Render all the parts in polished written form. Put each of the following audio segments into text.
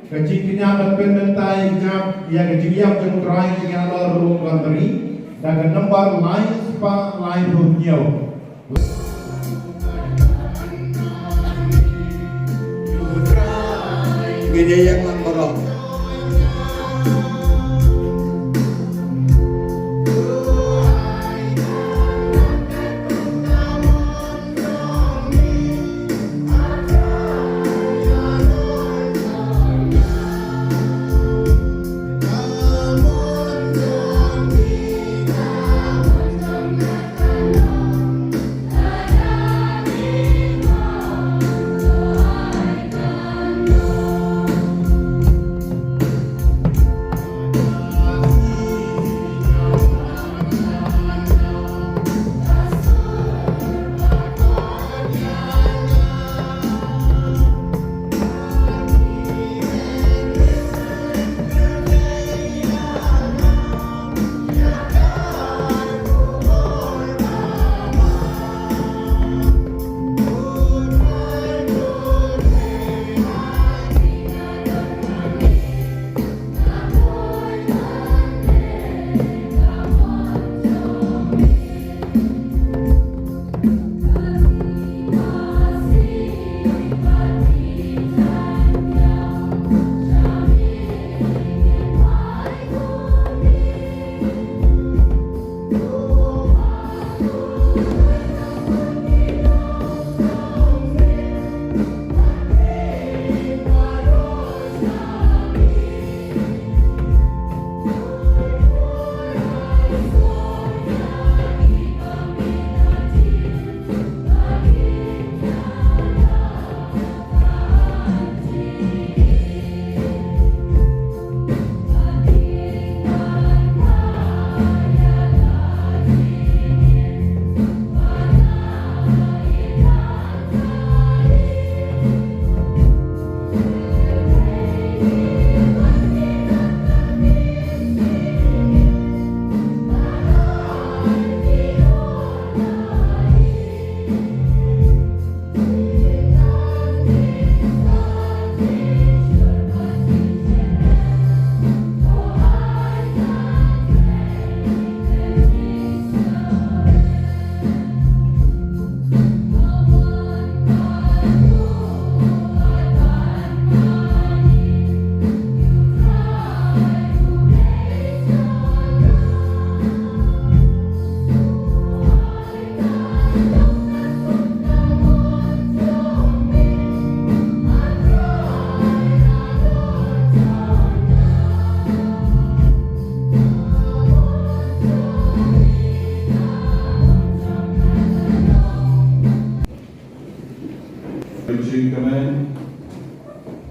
Kajing kinyamat pendentai jam ya kajing yang jengutrai yang lalu kantri dan nomor lain spa lain dunia. Gede yang mengorok.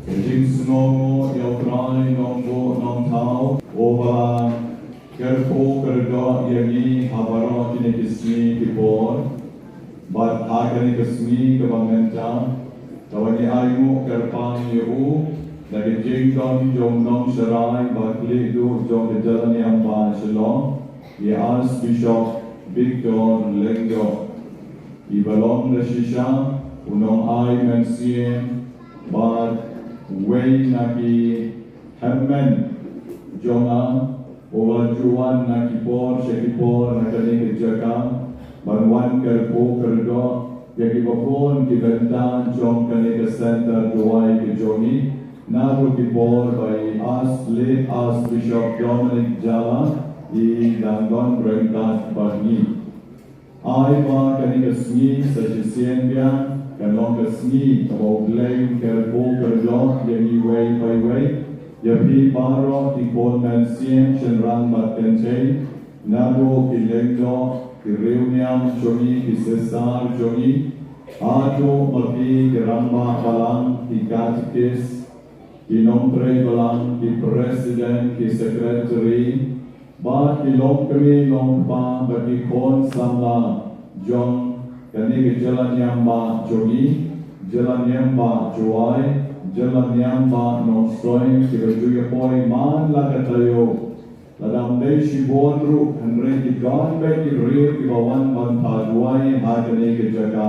Kajing snongo yautrai nonggo nong tau oba kerpo kerga yagi habaro kini kismi kipor bat hagani kismi kebangenta tawani ayu kerpang yu dari jingdon jomdong serai bakli du jom jalan yang ba shalom ya Archbishop Victor Lenggo ibalong na shisha unong ay mensien bat way naki hemmen jonga owa juan naki por shekipor nakani kejaka banwan kerpo kerdo yaki bapon kibentan jong kani ke center duai ke jongi naru kipor by late Archbishop Dominic Jala di Dangon Berangkat Barni ay ba kani ke sngi sa jisienbia kanong kasni o blame kerpo kerdo yagi way by way yapi paro tipon mensien shenran batente nabo kilengdo kireuniam joni kisesar joni ato mapi geramba balang kikatikis kinombre balang ki president ki secretary ba kilong kami longpa bagi kon samla jong kani ke jalan yang ba jogi jalan yang ba juai jalan yang ba nostoi kita juga poi man la katayo ladam dei shibon ru henry ki gan be ki rir ki bawan ban pa juai ha kani ke jaga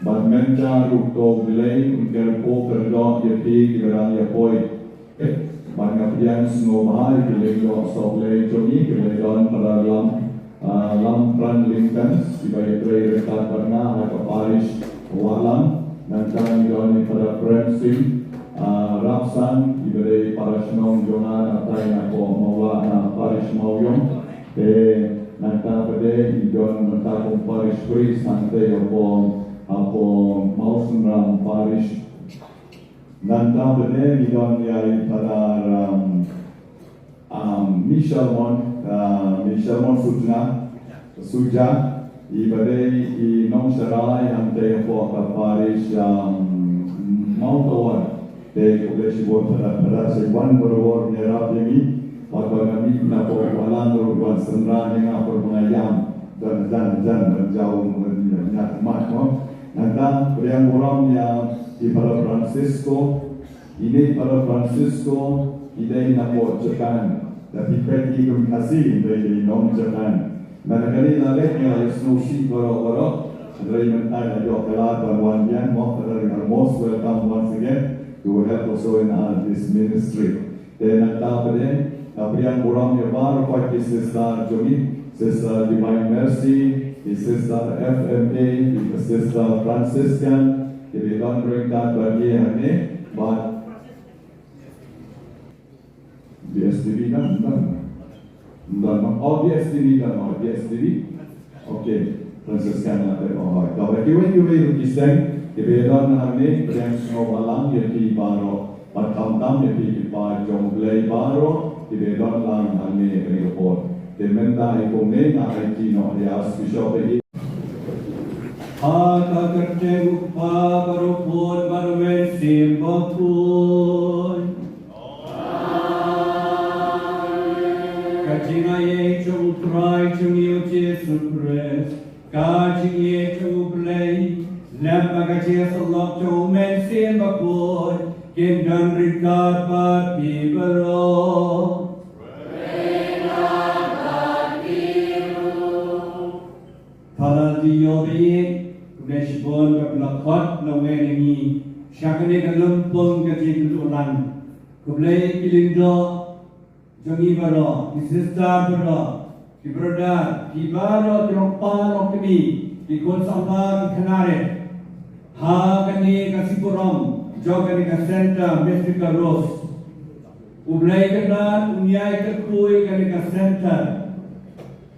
ban menta ru to blei unker po perdo ye pi ki ran ye poi Banyak semua bahaya kelihatan sobleh jogi kelihatan pada lam peran Lincoln sebagai rekan karena atau Paris Walang dan kami doa pada Premsim Rapsan diberi para senong jongan atau yang aku mawa Paris Mauyong nanti pada hidupnya mentapung Paris Free santai apa mau senang Paris nanti pada hidupnya pada Michel Mon Suja ibadai nong serai ante po Paris mau tawar de kolesi bo pada sewan berwar nyerap ini waktu kami na po walang ruan sendra yang apa pengayam dan jauh menyak mat mo nanti beriang orang yang di pada Francisco ini pada Francisco idai na po cekan tapi peti kami kasih dari nong cekan Manakali naleknya Yesnu si baro-baro dari mentai ajo kelar banwan bian mo dari most welcome once again to help also in this ministry. Dan natapade apriang burang yebar kwa Sister Jomi, Sister Divine Mercy, Sister FMA, Sister Franciscan, we don't bring that bagi hane but DSTV dan oh DSTV dan DSTV okay Franciscan natin kalau kita yung iseng ibedon namin yang semua lang yang di baro patamtam yang di pa jonglei baro ibedon lang namin report dementa ikone na itino alias bishop kertegu pa barupun barumen simbapun Kajingaye chung try chung yu Jesu Christ Kajingaye chung play Lembaga Jesu lok chung men simbapun Kindang rikad pat bibero Tala diyo biik Neshbon kaplakot na wenengi Syakane kalumpong kajik lulan Kublay kilindo Jangi baro, di sister baro, di brother, di baro, di rompan okni, di konsamba di kanare. Ha kani kasipurom, jo kani kasenta, Mestika Rose. Ublay kanan, unyay kakui kani kasenta.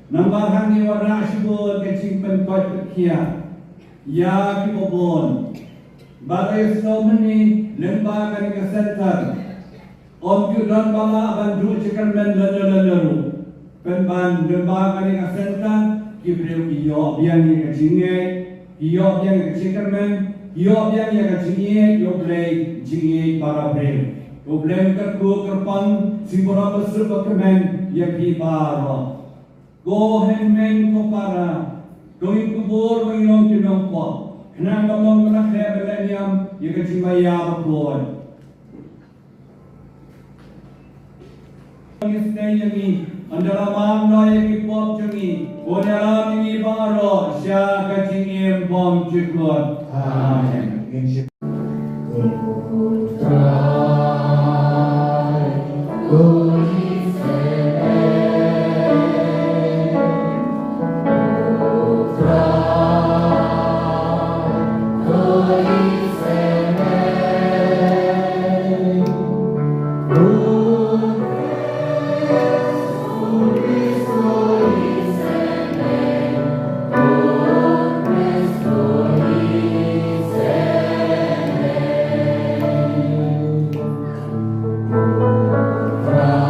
Nambar hangi warna asibon kacing penkot kekia. Ya kibobon. Bagay snowmani, lemba kani kasenta. Om dan bala bandu cikar men lalaru penban lemba kali kasenta kibreu iyo biang ye kacingye iyo biang ye cikar men iyo biang ye kacingye yo play jingye para breu yo play kerku kerpan singora besar kemen ye pi para go hen men ko para going kubur mengilong kinong po kenang bamong kena kaya beleniam ye kacingmaya bakon Isne yangi andala mamno yangi pop jangi odala mingi baro sya kacingiem bom cikot amen Pra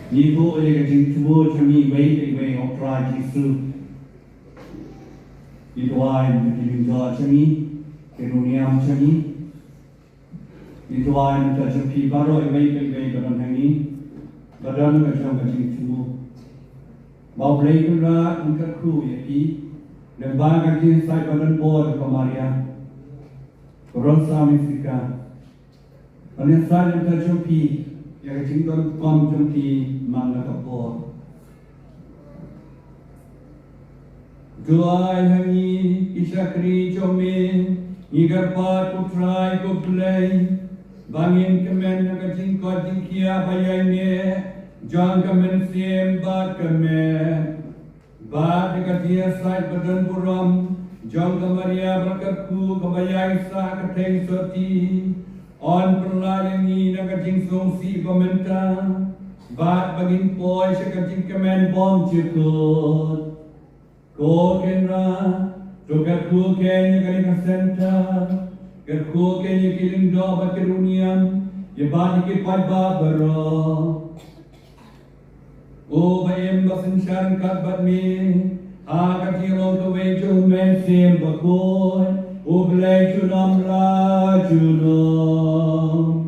Ni po oleh ke jing tuo chami wei of try Jisu. Di tuan ke jing do chami ke dunia chami. Di tuan ke chami baro wei ke dan hangi. Badan ke jong ke jing tuo. Mau play ke ra angkat kru ya ki. Dan bahagian jing sai badan board ke Maria. Rosa Misika. Ane sai ke chami ya jing don kom chami mana kapor. Juai hangi isakri jome igar pat utrai ko play bangin kemen naga jingko jingkia bayane jang kemen siem bat kemen bat katia sai badan buram jang kamaria berkatku kebayai sa keteng soti on perlayangi naga jingsong si komentar Bat bagin poi sekajing kemen bom cikut Ko kenra Tukat ku kenya kani kasenta Ker ku kenya kiling do bat keruniam Ye bat iki pat babaro O bayem basin syaran kat bat mi Ha katilong kawai jumen sim bakoi O belai junam la junam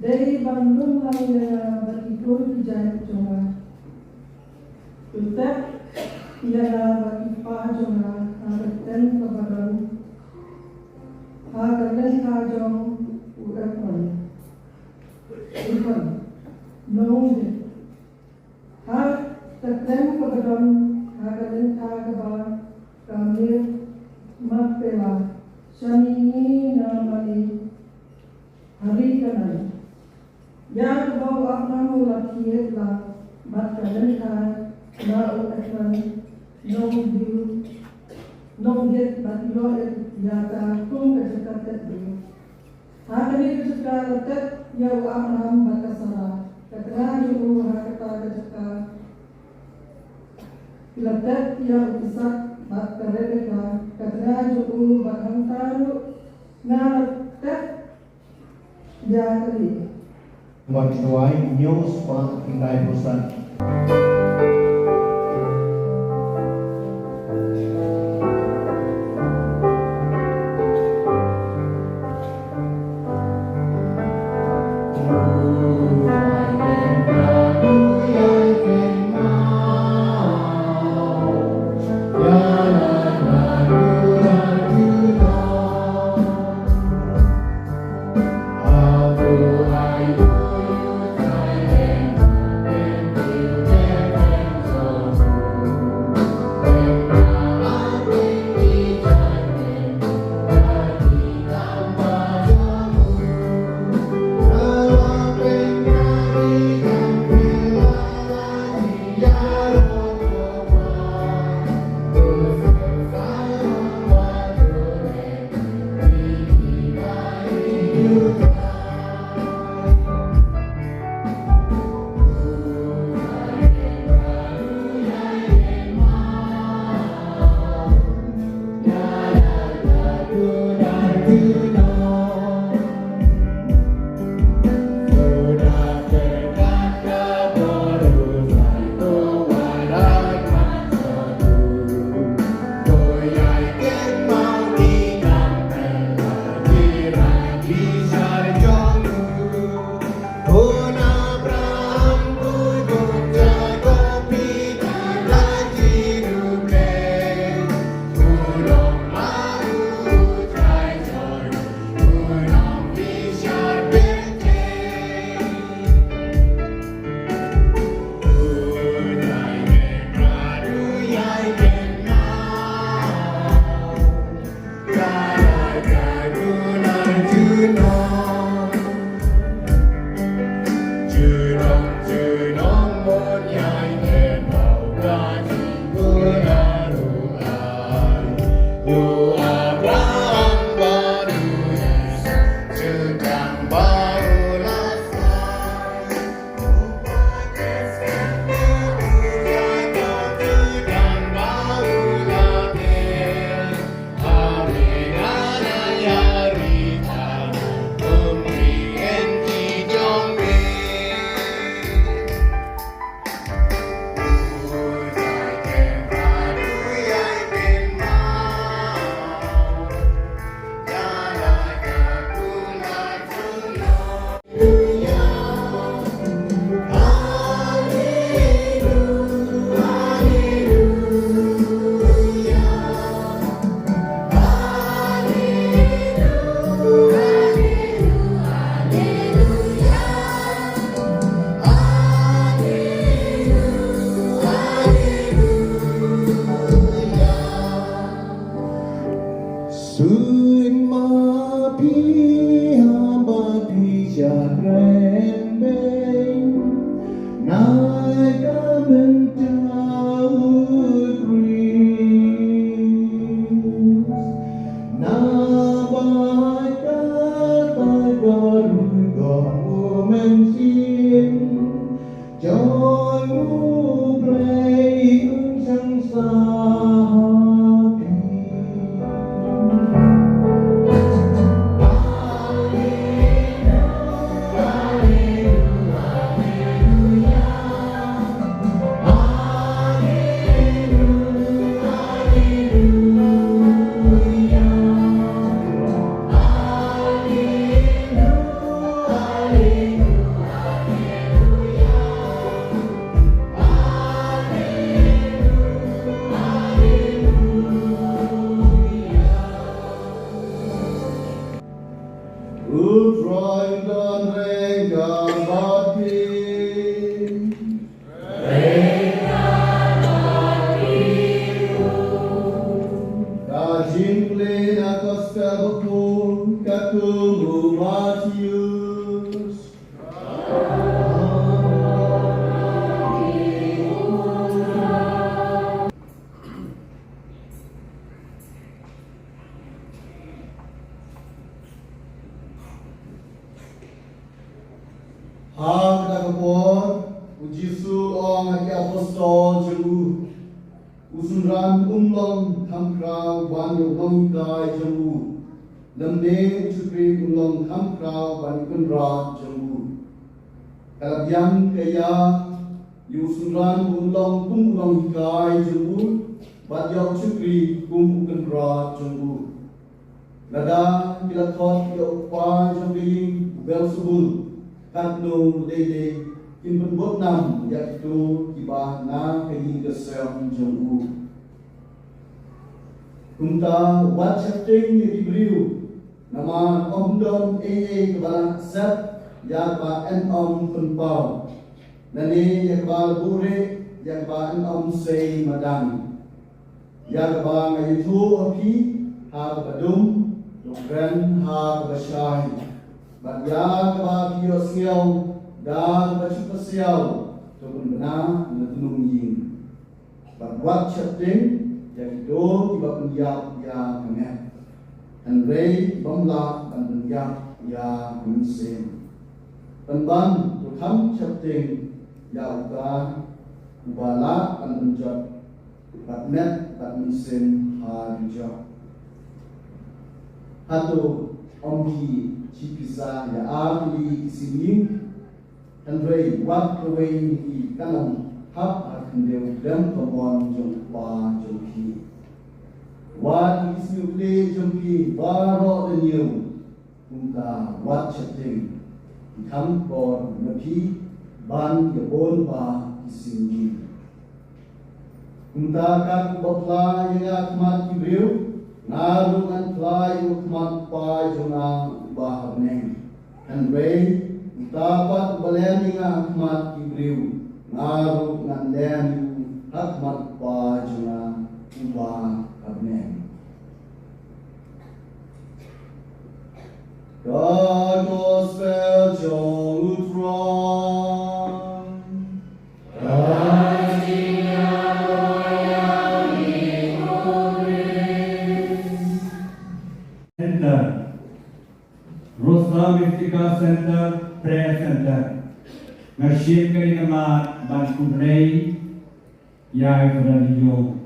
Dari Bandung hanya bagi pun dijahit cuma, tetap ialah bagi Pak Jonga harapkan kepada harapkan kajong uapkan, nongde, har tetap kepada harapkan kabar kami mapela, sami namani hari kenal. Yang bawa nama latihan lah, matkan kan, nau akan nongget batio yata kung kesekat dia. Hari ini kesekat tet yang Abraham batasara, keterangan juru hakata kesekat. Letet yang isak bat kereta, keterangan juru batangtaru, ngalet jadi. Buat tuai news pak indai perusahaan. Aku Usunran umlong kamkrau ban yong kai jamu lemne chukri umlong kamkrau ban kunra jamu kalabyang kaya yusunran umlong kai jamu bat yong chukri kunra jamu lada kilatot yo pa jamu bel subul katno lele in pembot nam yaktu kiba na kayi kesem jamu kunta wat chatting Hebrew nama omdom kebala set ya ba en penpau nani ya ba bure ya ba en sei madang ya ba ngai thu api ha badum lokren ha basai ba ya ba kio siau dan baca pasiau tukun benar menunung yin buat chatting yang itu tiba penjap ya kemet dan rei bangla dan penjap ya kemesin penban tukam chatting ya uga ubala dan penjap batmet batmesin harja hatu omki cipisa ya ahli sini Andrei wat kawai ni kanam hap akan dia dam pemon jumpa jumpi wat isnukle jumpi baro denyu kunta wat chatting kam por napi ban yabon ba isingi kunta kan botla yang akmat kibriu ngaru kan fly ukmat pa junang baharneng Andrei dapat belani ngakmat Ibriu ngaruh ngandeni hakmat pajuna ubah kabnen God gospel jong utron Center Rosra Mystica Center Prayer Center Nashim kali nama Bantu Rei Yai Radio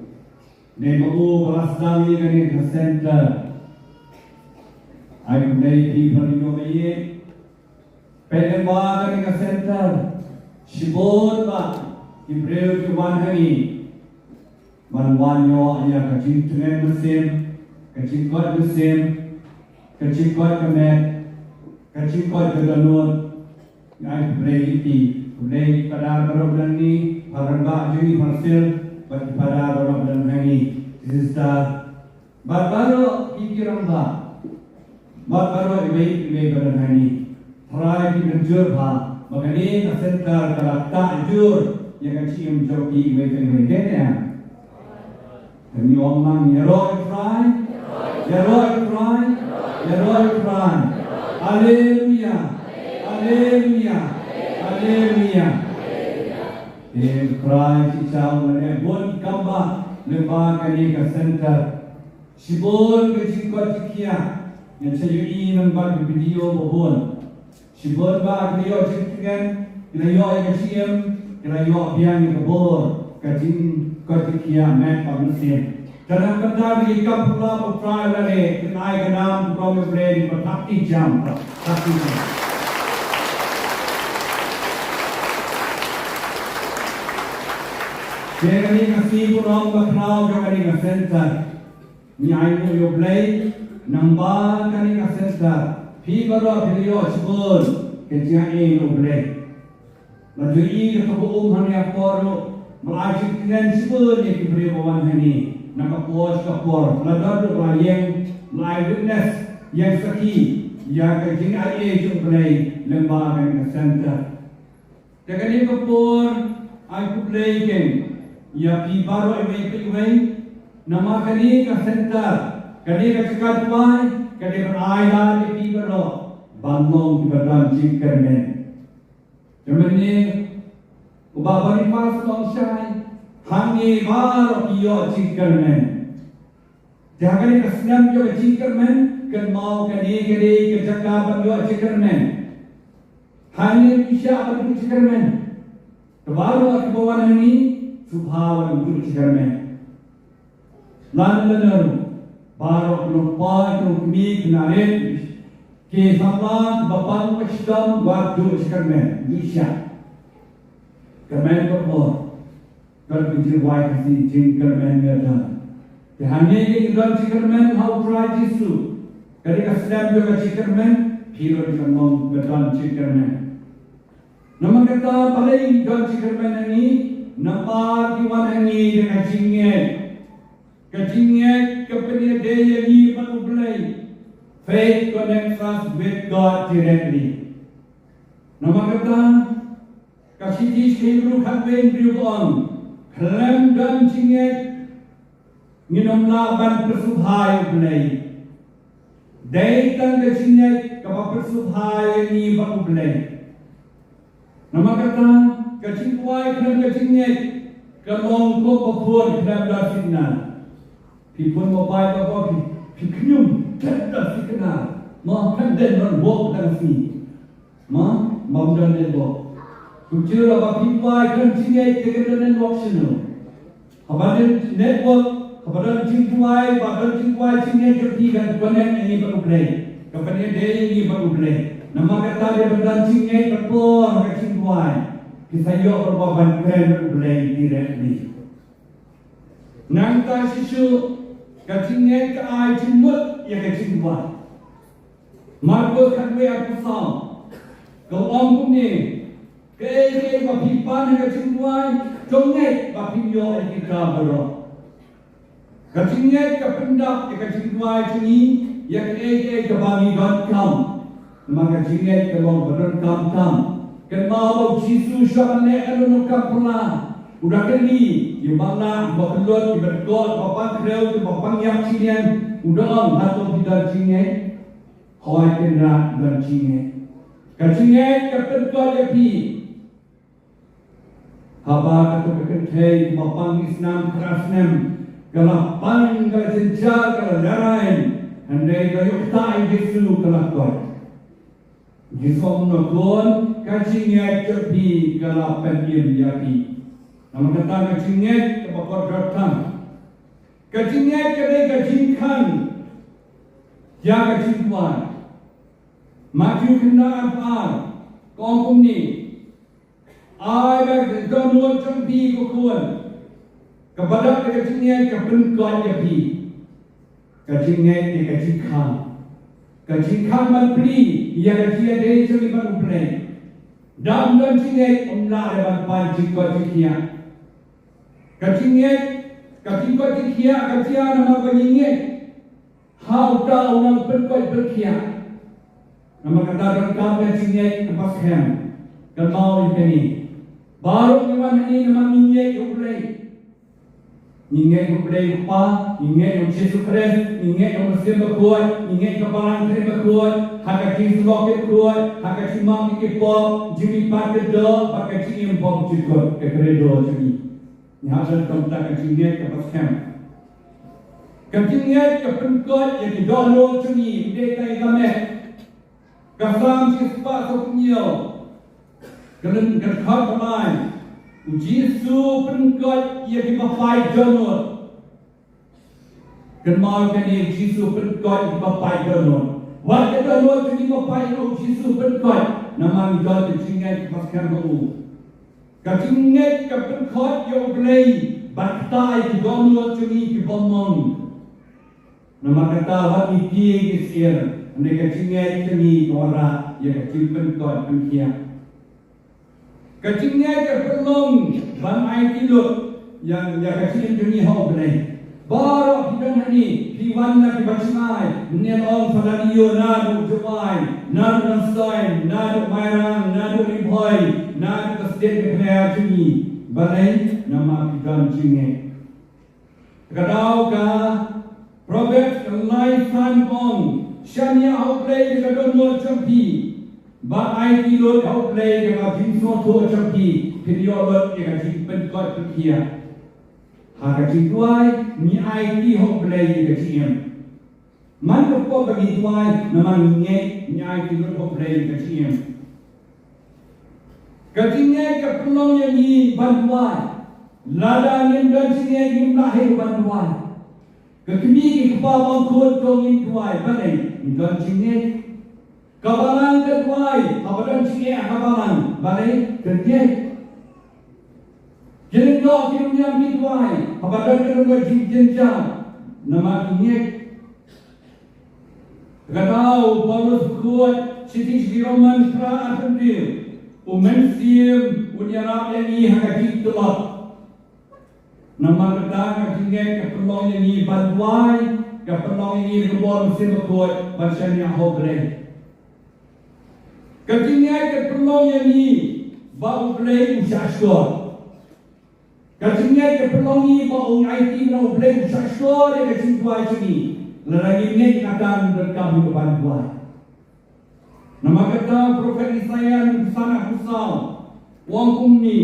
Nemo Rasdami kali ke center Ayu Rei di Radio Bayi Penemba kali ke center Shibon ba Ibreu Juman Hani Manwanyo ayah kacing tunen mesin kacing kot mesin kacing kot kemet kacing kot kedanun Ngai beriti, boleh pada berobat ni, parangga jadi hasil pada berobat ni. Sisa, baru pikiran bah, baru ibai berobat ni. Try kita jujur bah, makanya kesentar kalau tak jujur, yang kecil menjadi ibai berobat ni. Kami orang yeroi try, Haleluya. Haleluya. Haleluya. Cry Chichao and Bon Kamba, Leva Kanika Center. Shibon Gachikotikia, and Sayuin and Bag Video Bobon. Shibon Bag Leo Chicken, Layo Gachium, Layo Biang Gabor, Katin Kotikia, Mac Pamusim. Tanam Katari Kapula of Trial, and I can from the brain, but Taki Jump. Jangan ni kasih pun orang berkenal jangan ni kasih center. Ni ayu yo play nampak kan ni kasih center. Pi baru video sebut kerja ini yo play. Lalu ini ketua kami apa lo melajik dengan sebut ni kibri bawan ini. Nak post kapor. Lalu tu yang live witness yang sakit yang kerja ini yo play lembah kan ni center. Jangan ni kapor aku play game. Ya pi baru ini nama kani ka center kani ka cekat mai kani berayah di pi baru bandung di badan cikermen kemudian ubabari pas longsai hangi baru iyo cikermen jangan ka senam yo cikermen kan mau kani ka cakapan yo cikermen hangi bisa apa cikermen baru aku bawa ini Subhawan untuk cikarmen. Lalu baru lupa kami kenarin ke sama bapak macam waktu cikarmen bisa. Kermen berpor kalau kita buat kasih cikarmen ada. Hanya ini dalam cikarmen how try jisu. Ketika sedang juga cikarmen, hero dikenal dalam cikarmen. Nama kata paling dalam cikarmen ini. Nampak iwan ini dengan kecingnya kepada dia ini mengublai faith connect us with God directly. Nama kata kasih Hebrew khaben ribuan klaim dan cingnya minum laban persubhai ublai. Daitan kecingnya kapal persubhai ini mengublai. Nama kata kacing kuai kena kacingnya kamong ko papuan kena dasina pipun mopai bapa piknyum kena sikna ma kan den non bok dan si ma mamdan den bok kucira ba pipai kan cingnya kena den bok sino habaden network habaden cingkuai badan cingkuai cingnya jadi kan konek ini baru play kepada dia ini baru play nama kata dia badan cingnya berpor kacing kuai kita yo berbaban keren boleh directly. Nangka sisu kacingnya ke ai cimut ya kacing buat. Marco kanwe aku sam. Kau om ni ke bapipan kacing buat jongek bapi yo kita bero. Kacingnya ke pendak ya kacing buat ini ya ke bami.com. Nama kacingnya ke bami.com. Kenal Jesus syarane anu kapula udah kali di mana bakulot di berkot bapak kreu di bapak yang cinian udah atau tidak cinian koi kena dan cinian kacinian kepentuan ya pi haba atau kekentai bapak Islam kerasnem kelapan kejenja kelarain andai kayuktai Yesus kelakon Yesus menakon kacingnya cerpi kelapan yapi. Nama kata kacingnya kebakar datang. Kacingnya kedai kacingkan. Ya kacing kuat. Maju kena apa? Kongkong ni. Ai berdua cerpi kukuan. Kepada kacingnya kebenkan yapi. Kacingnya kacingkan. Kacingkan membeli. Ia kacingnya dari cerita ublay. Dan cingek umlah dapat panci kotikia. Kacingek, kacing kotikia, kacia nama banyingek. How ta orang perkoi berkia. Nama kata rekam kacingek lepas hem. Kalau ini. Baru iwan ini nama minyak ublay. Ninguém comprei pá, ninguém não Jesus Cristo, ninguém não se bakoi, ninguém kapalan kre bakoi, hakati sloke bakoi, hakati mam ke pom, jimi pakai do, hakati im pom cikot, kre do jimi. Ni hasil kontak jinget ke paskem. Kajinget ke penkot yang didolo jimi, deka igame. Kasam cispa soknyo. Kelen kerkhot pamai. Jisu penkot ia dipapai jonot. Kenal kan ia Jisu penkot dipapai jonot. Waktu jonot jadi dipapai no Jisu penkot. Nama kita terjingat paskan baru. Kajingat ke penkot yang boleh batai di jonot jadi dipomong. Nama kata hati dia kisir. Anda kajingat jadi orang yang kajin penkot penkiat. Kacingnya ke pelong ban ai tilut yang kacing dunia hau belai. Baru kita ni piwan nak dibacai, nenong fadaniyo nadu jumai, nadu nasai, nadu mairang, nadu liboy, nadu kesdet kaya juni. Balai nama kita cingnya. Kadau ka Robert Lai Fan Bong, Shania hau belai ke donor champi. Ba ai tilut hau play dengan jinso to champi period dengan jimpen kot pekia. Harga jintuai ni ai ti hau play dengan jim. Man ko bagi tuai nama nge ni ai tilut hau play dengan jim. Kajinge ke pelong yang ni bantuan. Lada ni dan jinge ni lahir bantuan. Kekini kita bangkut kau ni tuai balai ni dan jinge. Kabalan ketuai, kabalan cikgu kabalan, balai kerja. Jadi dok kiranya ketuai, kabalan kerja jenjang, nama ini. Kadau Paulus kuat, siti Roman pra atendir, umensium unyarap ini hakiki telak. Nama kedang cikgu kepelong ini bantuai, kepelong ini kebor mesin kuat, bacanya hogre. Kajingai ke pelong yang ni bau play usashor. Kajingai ke pelong ni bau IT bau play usashor yang kajing tuai sini. Leragi ni akan berkabut bantuan. Nama kata Prophet Isaiah sana kusau. Wang kumni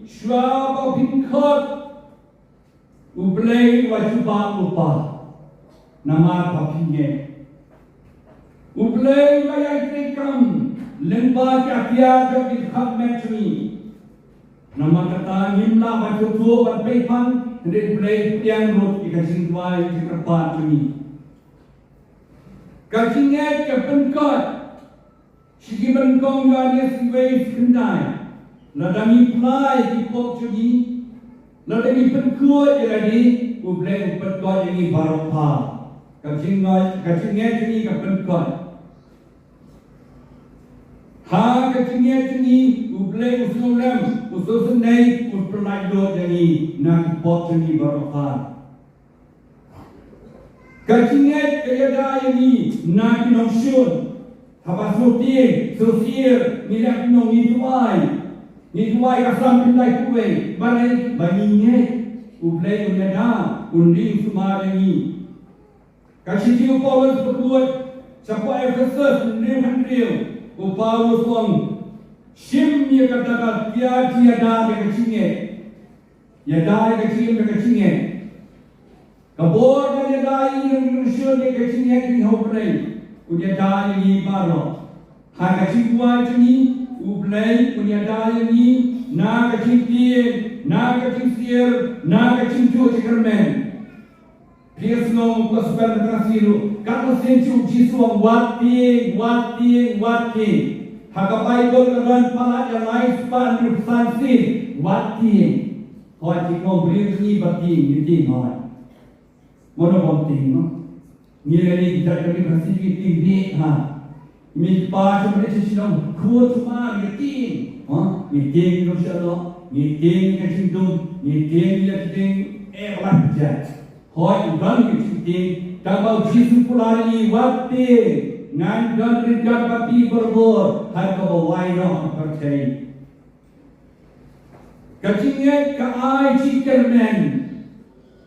syua bau pinkot. Ublay wajibah lupa. Nama papinya. Ublay wajai tekam. Lemba kakia jadi khab matchmi. Nama kata nimla macam tu berpepan hendak play tiang rot dikasih tuai di tempat ini. Kacingnya ke penkot, sigi benkong gani siway kendai. Ladami play di pok ini, ladami penkot jadi ublay penkot ini baropa. Kacingnya ini ke penkot. Ha kacingnya ini ublay usulam usul naik usulai dua jadi nak pot ini barokah. Kacingnya kaya ini nak nongsun, habis nuti sosial nirak nong nituai asam pindai kuwe, balai baninya ublay unyada undi semua ini. Kacing Paulus berbuat siapa Efesus undi handriu. Paulus wong sim ye kata dia da ke kecingnya ya da ke kecingnya kabor ke da ini usul ke kecingnya di hoplay udah da ini baru ha kecing tua ini ublay udah da ini na kecing tie na kecing sier na kecing tu cikermen Piesno kosper trasiru kamu sencu jisu wati hakapai gol keran pala yang lain span rupsansi wati kau beri ni bati ni mau mana bonting no ni lagi kita kami kasih tinggi ha mi pa cuma sesuatu kuat cuma meeting meeting no shalom meeting kecindung meeting yang berlanjut Hoi ugang kecil, kalau jisu pulari waktu ngan dan ringan bati berbor, hai kau wai no percaya. Kecilnya kai cikerman,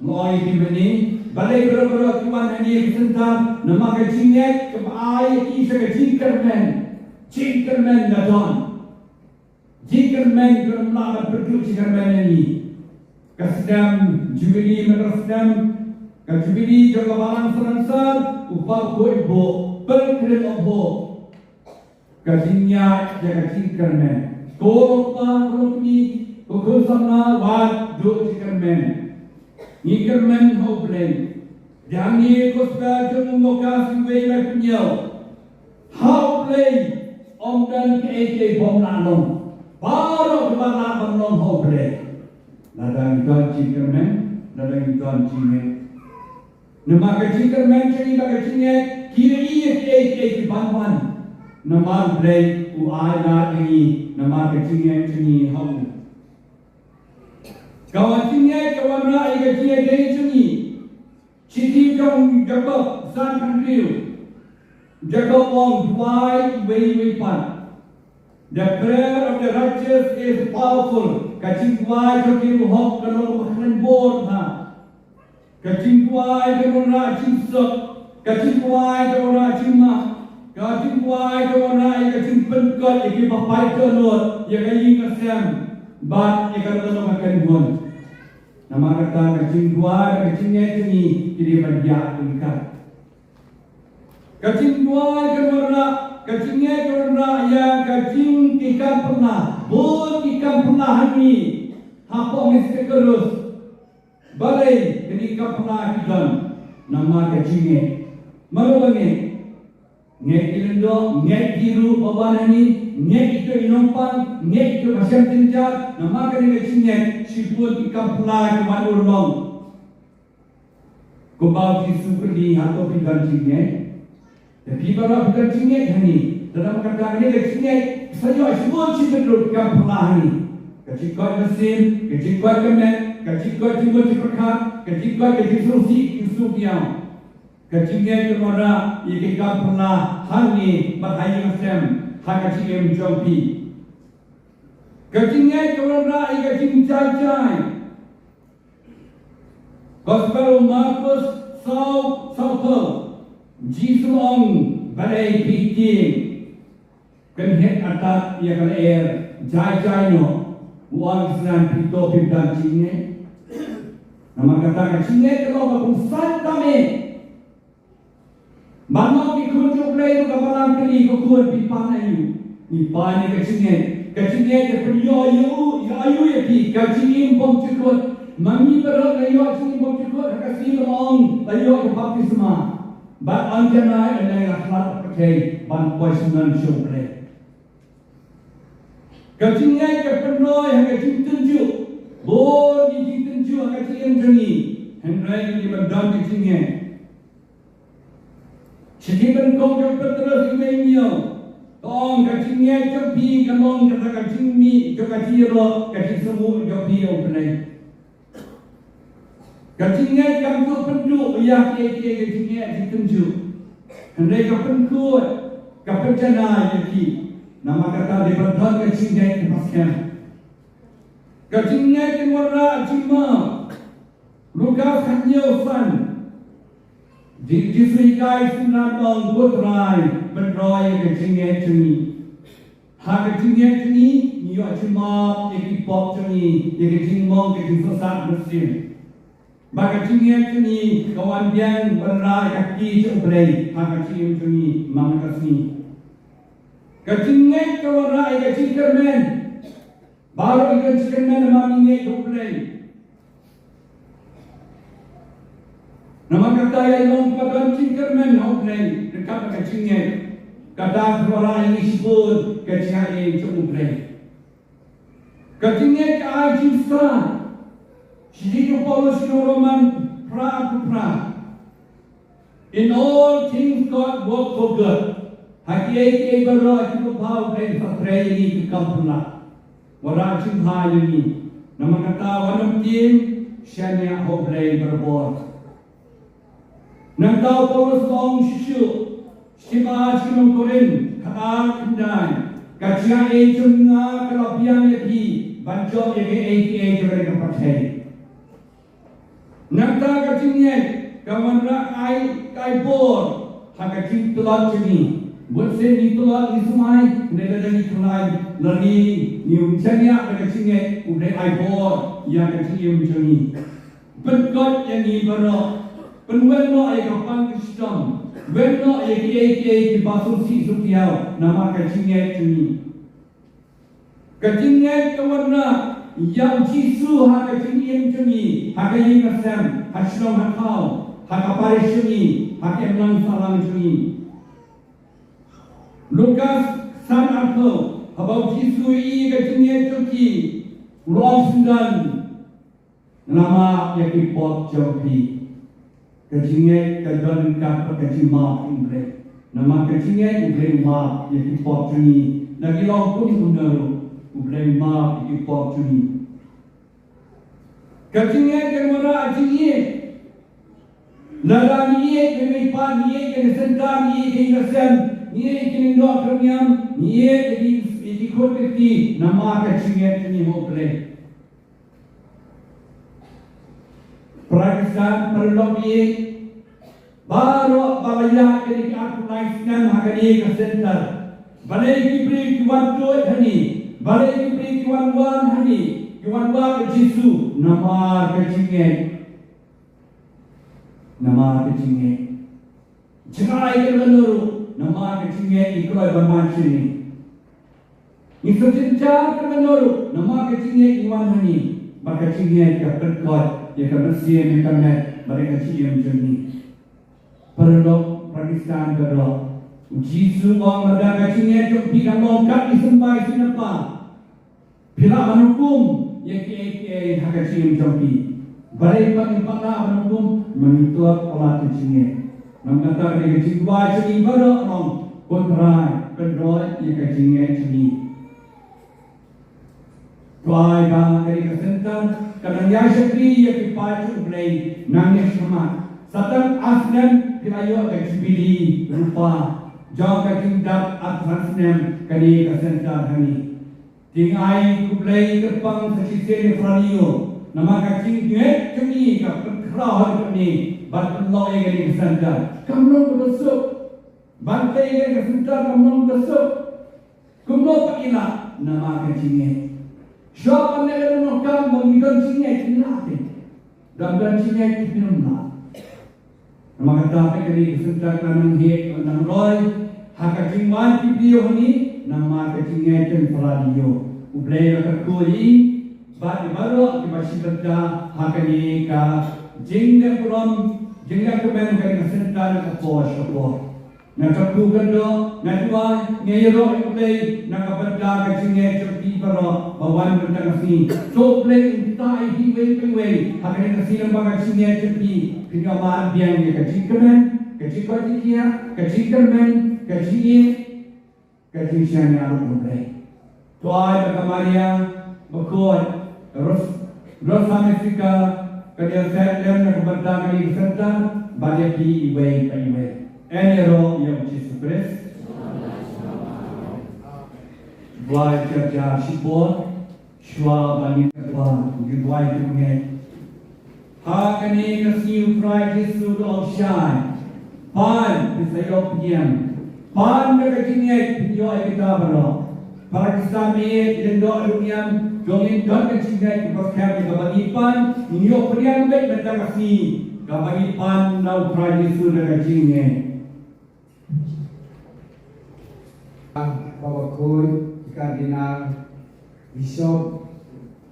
ngoi di bani balai berapa tuan ini kesentan nama kecingnya kepai kisah kecing kermen gadon kermen kerana berdua kermen ini kesedam jubili merasdam kejubili jaga barang seransar upah ibu berkrim obo kecingnya jaga kecing kermen korban rukni kukusana wat dua kermen ni kermen hobleng jangan kosba jom lokasi wela punya hobleng om dan ke bom lalong baru kebala bom hobleng ladang ganci kermen ladang ganci ne nama ganci kermen ceri bagasinya kiri ke banwan nama bleng uada ini nama ganci ceri hau kawannya kawan rai gajian dari sini, citi jong jaga san kanriu, jaga wong dwai wei pan. The prayer of the righteous is powerful. Kacing dwai jogi muhok kalau makan bor ha. Kacing dwai kalau rajin sok, kacing dwai kalau rajin mah, kacing dwai kalau rai kacing penkot iki bapai kenot, yang kayu kasem, bat ikan kalau makan bor. Nama kata kacing dua, kacingnya ini jadi banyak lengkap. Kacing dua kerana kacingnya kerana yang kacing ikan pernah, bol ikan pernah ini, apa mesti kerus, balai jadi ikan pernah ikan. Nama kacingnya, maluannya, ngek ilendo, ngek biru bawa ini. Ngek itu inompang, ngek itu macam tinjat. Nama kacingnya sibut ikan pula kepada orang. Kubau tisu pergi atau pigancingnya. Tapi kalau pigancingnya ni dalam kata ini kacingnya saja sibut sibut ikan pula ni. Kacing kau mesin, kacing kau kemen, kacing kau timbul diperkat, kacing kau kacing susi isu kiam. Kacingnya kemana ikan pula hani berhaji macam. Kacing yang jompi, kacingnya kerana kacing jajai. Gospel Markus Saul, Jisu Ong balai piting, kenhet atas ia kalau air jajai no, uang senan pito pimdan cingnya. Nama kata kacingnya kalau bagus kami. Mana dikunjung lagi kapalan kali kukuan pipan ayu, pipan ni kacingnya terperio ayu ya pi kacing impom cekut, mami berat ayu kacing impom cekut kasih long ayu ke baptisma, bat anjana yang akhlak pakai ban poisonan syukre. Kacingnya terperio yang kacing tunjuk, bor kacing tunjuk kacing jengi, hendak di badan kacingnya. Sekian kau jumpa terus ibunya, tong kacingnya jampi, kalong kata kacing mi, kacing ro, kacing semua jampi openai. Kacingnya kamu penduk, ya kacingnya ditunjuk. Hendak kapan kuat, kapan jana yaki. Nama kata di badan kacingnya dipaskan. Kacingnya keluar cima, luka kanyau fan. Diserikai sunat bang putrai berdoi kecingnya cuni. Hak kecingnya cuni, ni cuma yang pop cuni, yang kecing mong kecing sesat bersih. Bak kecingnya cuni, kawan biang berai kaki cumplay, hak kecing cuni mang kasni. Kecingnya kawan rai kecing kermen, baru ikan kermen maminya cumplay. Nama kata yang long pada cingkermen hobleng dekat kacingnya kata suara ini sebut kacingnya cumpleng kacingnya keajib sah sidi Paulus Roman pra in all things God work for good haki berdoa kita bau dari fakrai ini kekampuna orang cingha ini nama kata wanam tim syanya hobleng berbuat. Nangkau Paulus ong sisu, siapa sinong korin, kata kendai, kacang ejungnya kelapian lagi, banjok yang mereka pakai. Nangta kacingnya kawan ai bor hakacing tulang cini. Buat ni tulang ni sumai neda dari kelai lari ni uncanya kacingnya udah ai bor yang kacing cini. Berkat yang ni baru penwenno ai kapang sistem. Wenno ai ki basul si sutiau nama kacingnya cini. Kacingnya kawarna yang Jisu hakacing cini hakayi kasam haslom hakau hakapare cini hakem lang salang cini. Lukas san arto about Jisu I kacingnya cuci ulang sundan nama yakipot jauhi kacingnya kajuan kat kacing maaf imbre nama kacingnya imbre maaf yakipot cini lagi long pun kundaru imbre maaf yakipot cini kacingnya kemana acingnya lara niye kemipan niye kesentar niye keinasan niye kenindok kermiam niye ikut kerti nama kacingnya cini imbre Pakistan perlobi baru balaya kedik aku naikkan hakani ke center balai kibri kiwan tuat hani balai kibri kiwan wan hani kiwan wan ke Jisu nama kecingnya cerai ke menuru nama kecingnya ikroi bermanci ni itu cinta ke menuru nama kecingnya iwan hani bakacingnya ke berkot ya karena siang internet mereka cium jernih. Perlu Pakistan berdoa. Jisu orang ada kacingnya jom tidak longkap disembah sinapa. Bila menukum ya ke hak cium jernih. Balik pangipana menukum menutup olah kacingnya. Nama kata dia kacing baca ini berdoa orang kontrai berdoa ya kacingnya jernih. Tuai bang dari kesentan kadang ya syakri ya kipacu play nangis sama satan asnan kilayo ekspili rupa jauh ketingkat atrasnem kali kesentan hani tingai kuplay kepang sesisen franiyo nama kacing duet kami kap kerah kami batullah yang kali kesentan kamu bersuk bantai yang kesentan kamu bersuk kamu pakilah nama kacingnya Siapa yang nak mengikan singai tinate, dan singai tinamla. Nama kata apa kali kesentangan hek dan roy hakacingwan video ni nama kacingnya ten radio. Ublay terkoi baru masih kerja hakani ka jingga kemen kali kesentangan kapos. Nakapukan do, natua ngayro ublay nakaberda kacingnya certi para bawan berda kasi. So ublay intai hiway hakani kasi ng mga kacingnya certi pingamaan biang niya kacingkaman, kacingkatikia, kacingkaman, kacing siya niya ublay. Tuay bagamaria bakod Ros Amerika kaya sa nakaberda kali kesenta badaki iway. Enero yang Yesus Kristus. Buat kerja sipon, shua bani kerja, buat kerja. Hakani kasih Ukraina Yesus outshine. Pan bisa piam. Pan berkecinya video kita berlo. Pakistan ni lendo dunia jomin don kecinya kita kami kabagi pan. Inyo piam bet betang kasih kabagi pan na Ukraina Yesus kecinya. Bapak Kui, Kardinal, Bishop,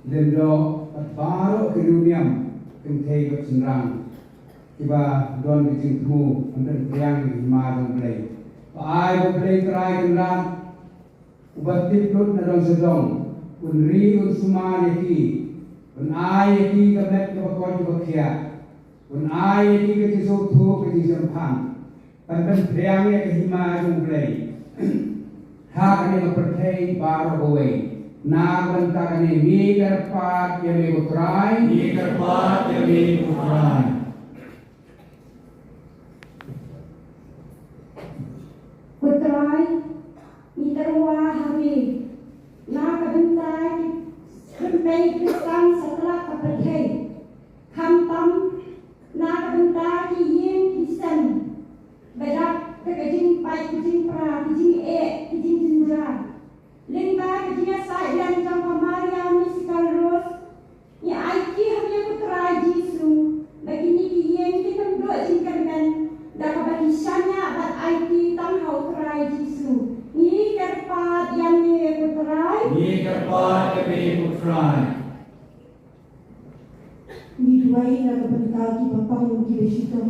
Lendo, baru ke dunia kentai bercenderang. Tiba don kecingmu, untuk yang lima play. Ai play terai kendan, ubat tiplut nadong sedong, unri unsuma neki, unai neki kemet kebakoi kebakia, unai neki kecisup tu kecisempang, pandan priangnya kehima play. Hak ini mempercayai baru away. Nah, bentar ini mikir pat yang mengutrai. Utrai, iterwa hari. Nah, bentar sampai Kristen setelah terpercayai. Kampam ni duai na kebentar ki bapang ki besito.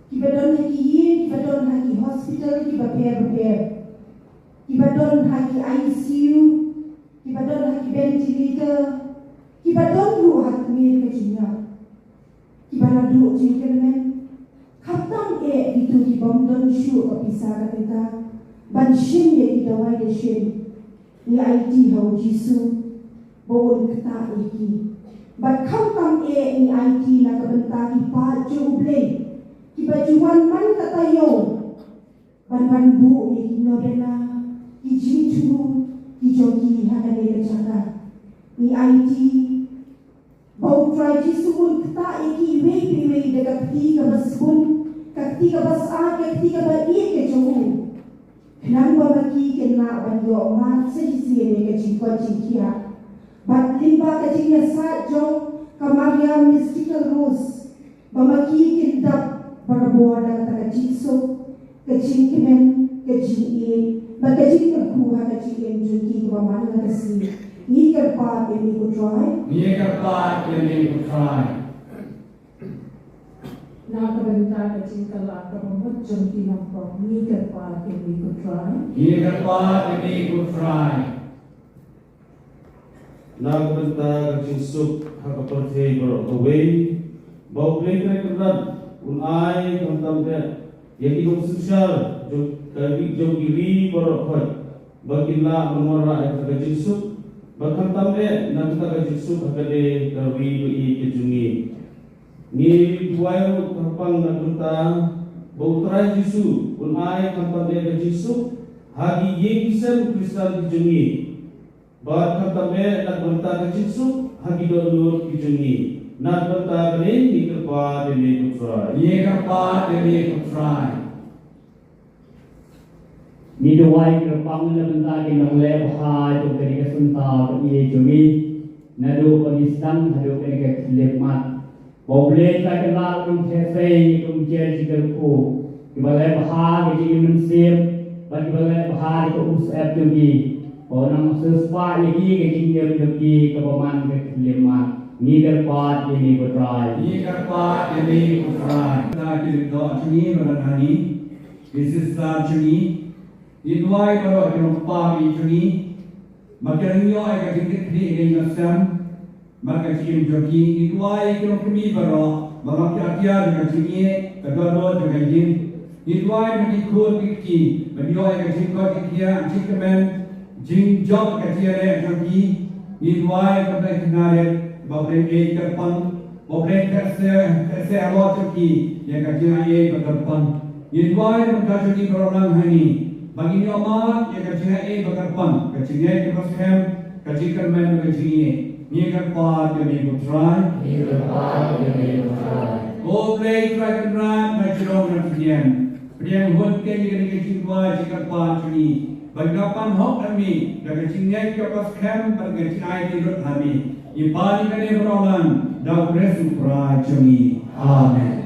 Ki badon haki yin, ki badon haki hospital, ki baper. Ki badon haki ICU, ki badon haki ventilator, ki badon ru haki mir ke jinya. Ki banadu jingkelmen. Khatang itu ki bomdon shu opisa kapita. Ban shin ye ki dawai de shin. Ni IT hau jisu. Bawon kata iki. Ban khatang ni IT na kabenta ki pa juble. Ki bajuan man katayo. Ban bu ye ki nodena. Ki jitu ki jogi hakane kecaka. Ni IT bau try jisu pun kata iki wei dekat ti ka basbun. Ketika basah, ketika bagi ke jauh, kenapa bagi kena banyak mat sesi ini ke cikgu cikgia, bat limba ke cikgia sajo kamaria mystical rose, bagi kita berbuat dengan cikso, ke cikmen, ke cikie, bagi cikgu kuha ke cikien juki kemana kesini, ni kerpat ini ku try, na kabenta ka cingkala ka memocong tinampo ni kerpa kini ku try na kabenta ka cingsuk hakaperthe bro away bau play keran unai kamtam de yaki dong social jo kali jo giri bro khot bagila menora ka cingsuk bakamtam de na ka cingsuk hakade kawi i kejungi ni buayo kapang na kunta bautrai Jisu unai kamtam de Jisu hagi yekisem Kristan kijungi bar kamtam de na kunta Jisu hagi dolur kijungi na kunta kene ni kerpa de kutrai ni doai kerpang na kunta ke nong le bha to kene ke sunta to ye jungi na do panistam hado kene ke lepmat Boleh tak kenal kum cafe kum cer jika ku dibalai bahar di mensim bagi balai bahar di usap juga orang sesuatu lagi ke jingkir juga ke paman ke lima ni kerpat ini bertrai kita kiri doa cuni melalui bisnislah cuni diduai kalau rumpa cuni makan nyo ay kajingkir di nasam maka cium joki ituai kalau kami baro baro kia dengan cingi kedua dengan jin ituai dengan ikut kiki beliau yang cikgu kia cikmen jin job kia le joki ituai pada kenal babre kerpan babre kese awak joki yang kajian ye kerpan ituai dengan joki berolang hani bagi nyamat yang kajian kerpan kajian kerpan kajian cingi ni kerpa demi putrai, oh play try kerana macam macam Priang hot ke jika cikwa jika kerpa cuni, bagapan hok kami, dengan cingai kepas kem bergejai tidur kami, ibadi kene berolan, dah beresu prai cuni, amen.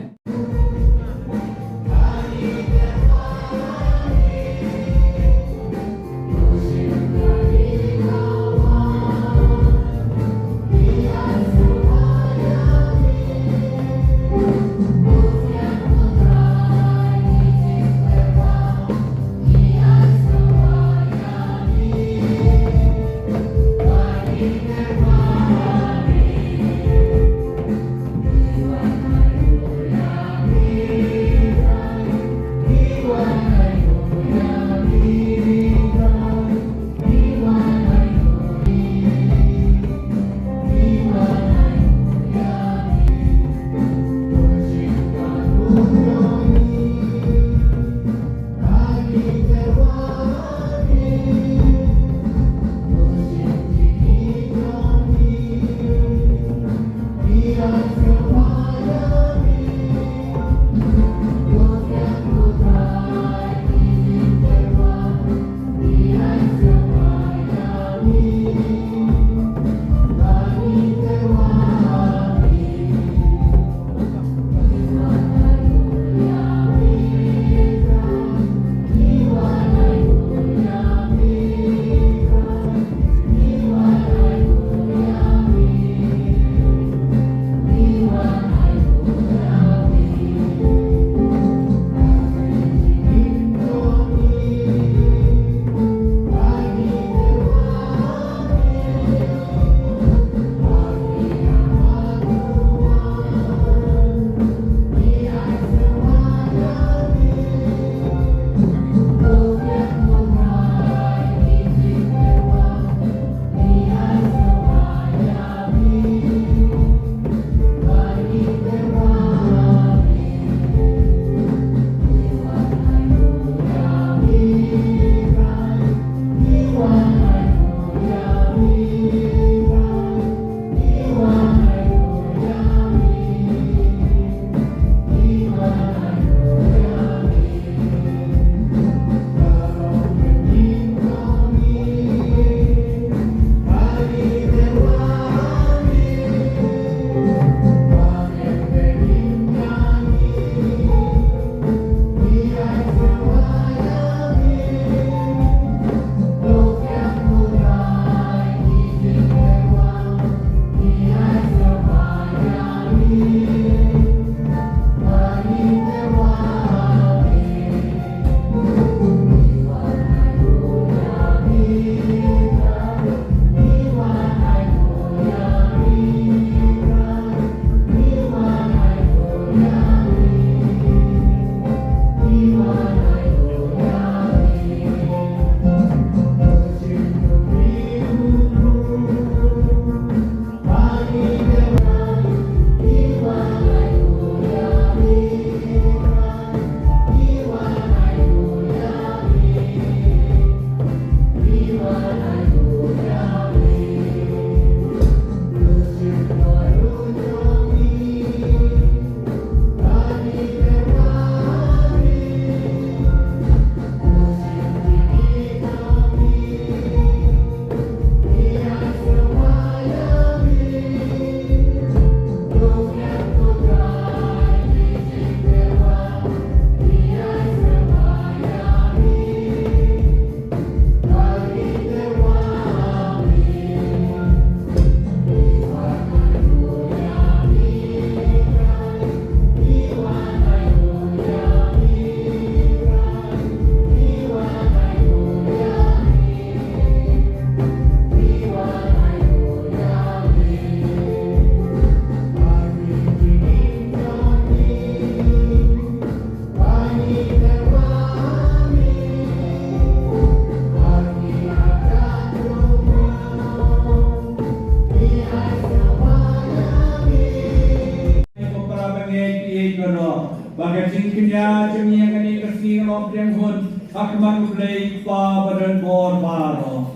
Kenya cemia kani kasih roh yang hun akman play pa badan bor baro.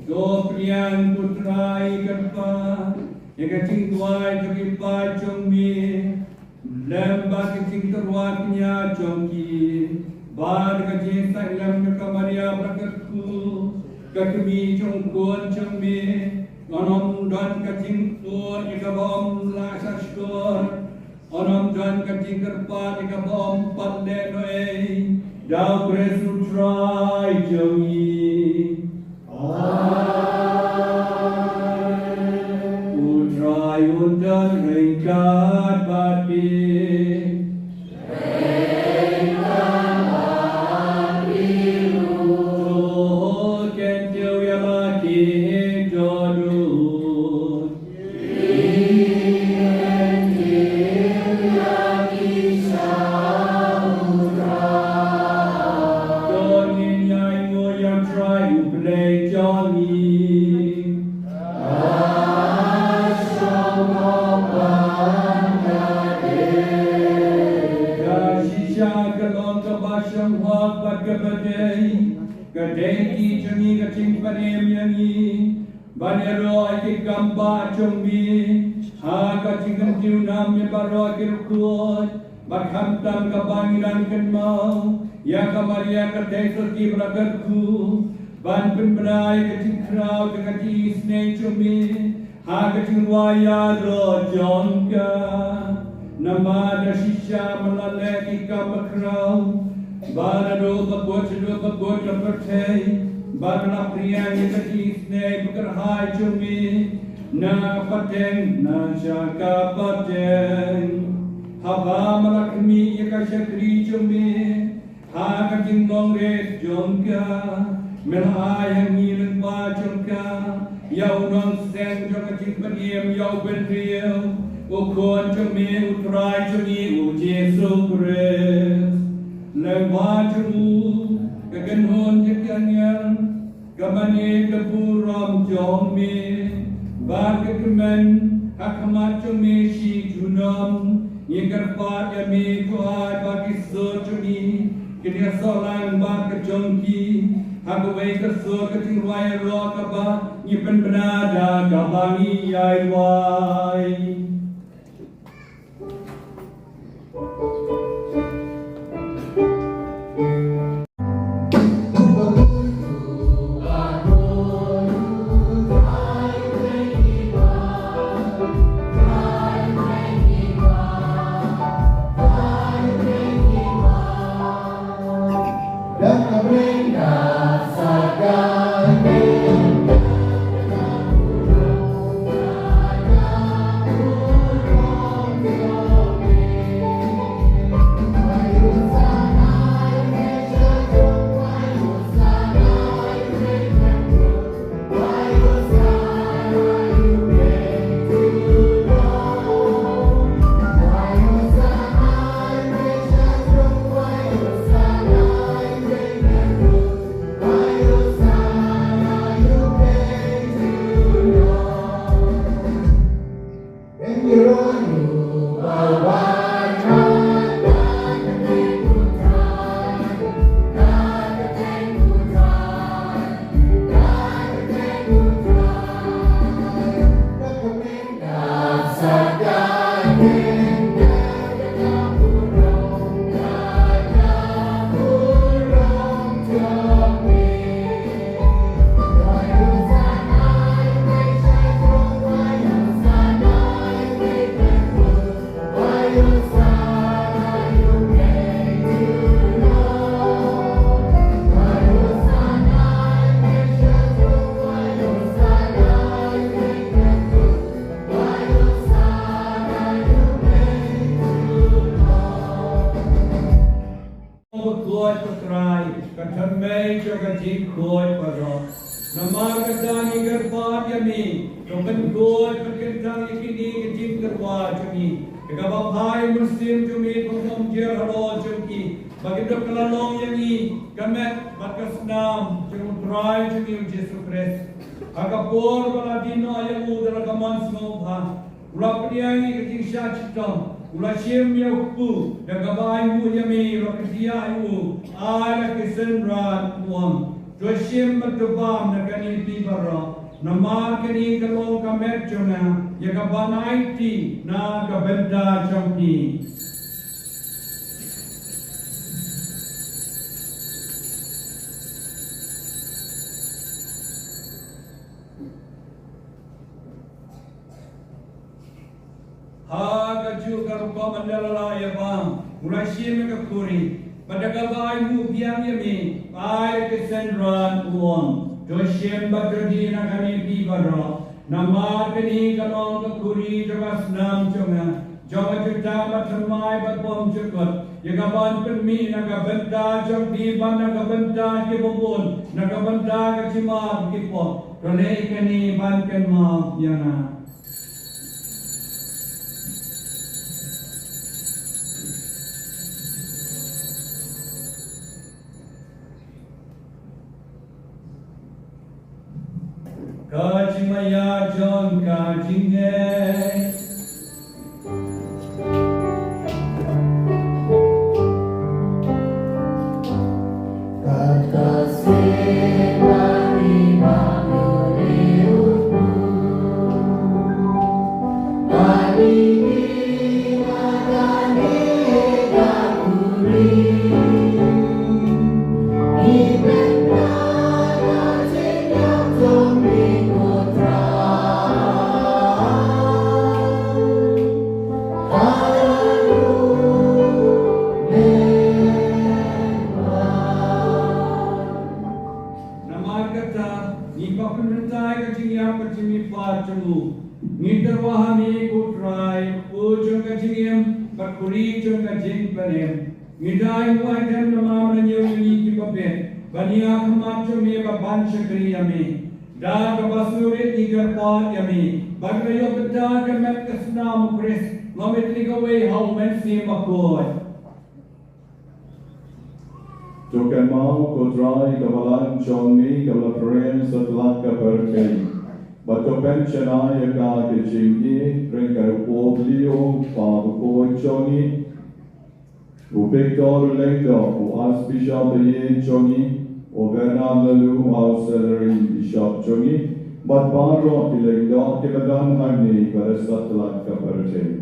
Do priang putra ikan pa ikan cingkuai jadi pa congmi lembah kecing terwaknya congki. Bad kaji salam kamaria prakatku kakmi chongkon chongme onom dan kajing tuan ikabom la sashkor onom dan kajing kerpat ikabom patle noe dau presu try jongi utrai undan ringkat bati Bakhamtam kabangiran kenmau ya kamaria kateso ki bragatku ban penbrai kecikrau kekati isne cumi ha kecingwaya rojonka nama dasisha malale ki kamakrau banado bagot pertei banana priya kekati isne bekerhai cumi na pateng na jaka pateng Haba malakmi yaka shakri chome ha ka jingong re jongka melha yang ngilang pa chongka yau non sen jong ching padiem yau ben riel o kon chome utrai choni o jesu kres lengwa chmu ka ganhon yakanyang kamane kapuram jome ba ka kemen hakmat chome shi junam Yekar pat yami kuai bagi sojuni kini solang bak kejongki hagway kesor ketingwai roh kaba nyipen benada kabangi yai wai. dan kemuliaan segala Agapor baladino ayamu daragaman smauha. Ulapriyangi ketisha citong. Ulashim yaukpu. Dagabay mu yami rakitia ayu. Ala kisenran uam. Joshim matubam nakani tibara. Namar kani kalong kamet jona. Yagabanay ti na kabenda champi. Kaju karupa mandala ya bang, ulashim kakuri, padagabay mu biang yami, ay kesendran uang, joshim badradina kani bibara, namar kani kalong kakuri jagas nam jonga, jonga juta matamay batpom jukot, yagaban permi nagabenta jong diban nagabenta kibubun, nagabenta kacimab kipo, rone kani banken ma yana. Kajimaya John Kajinge Ngidai muaidam nama menyewi kipapet, bania kemacu me baban syakri yami, da kabasurit igarpat yami, bagayo beda kemet kesnam kris, lomit ligaway how mensi makoy. Jokan mau kodrai kawalan Johnny kawalaprem setelah kepercayaan. Bato pensionai ka kejimki, rengkar oblio pabu Johnny. O Victor Lengdo, o Archbishop Johnny, o Bernard Lalu, o Auxiliary Bishop Johnny, but Baro Lengdo, Kibadan Harni, Parasatla Kaparate.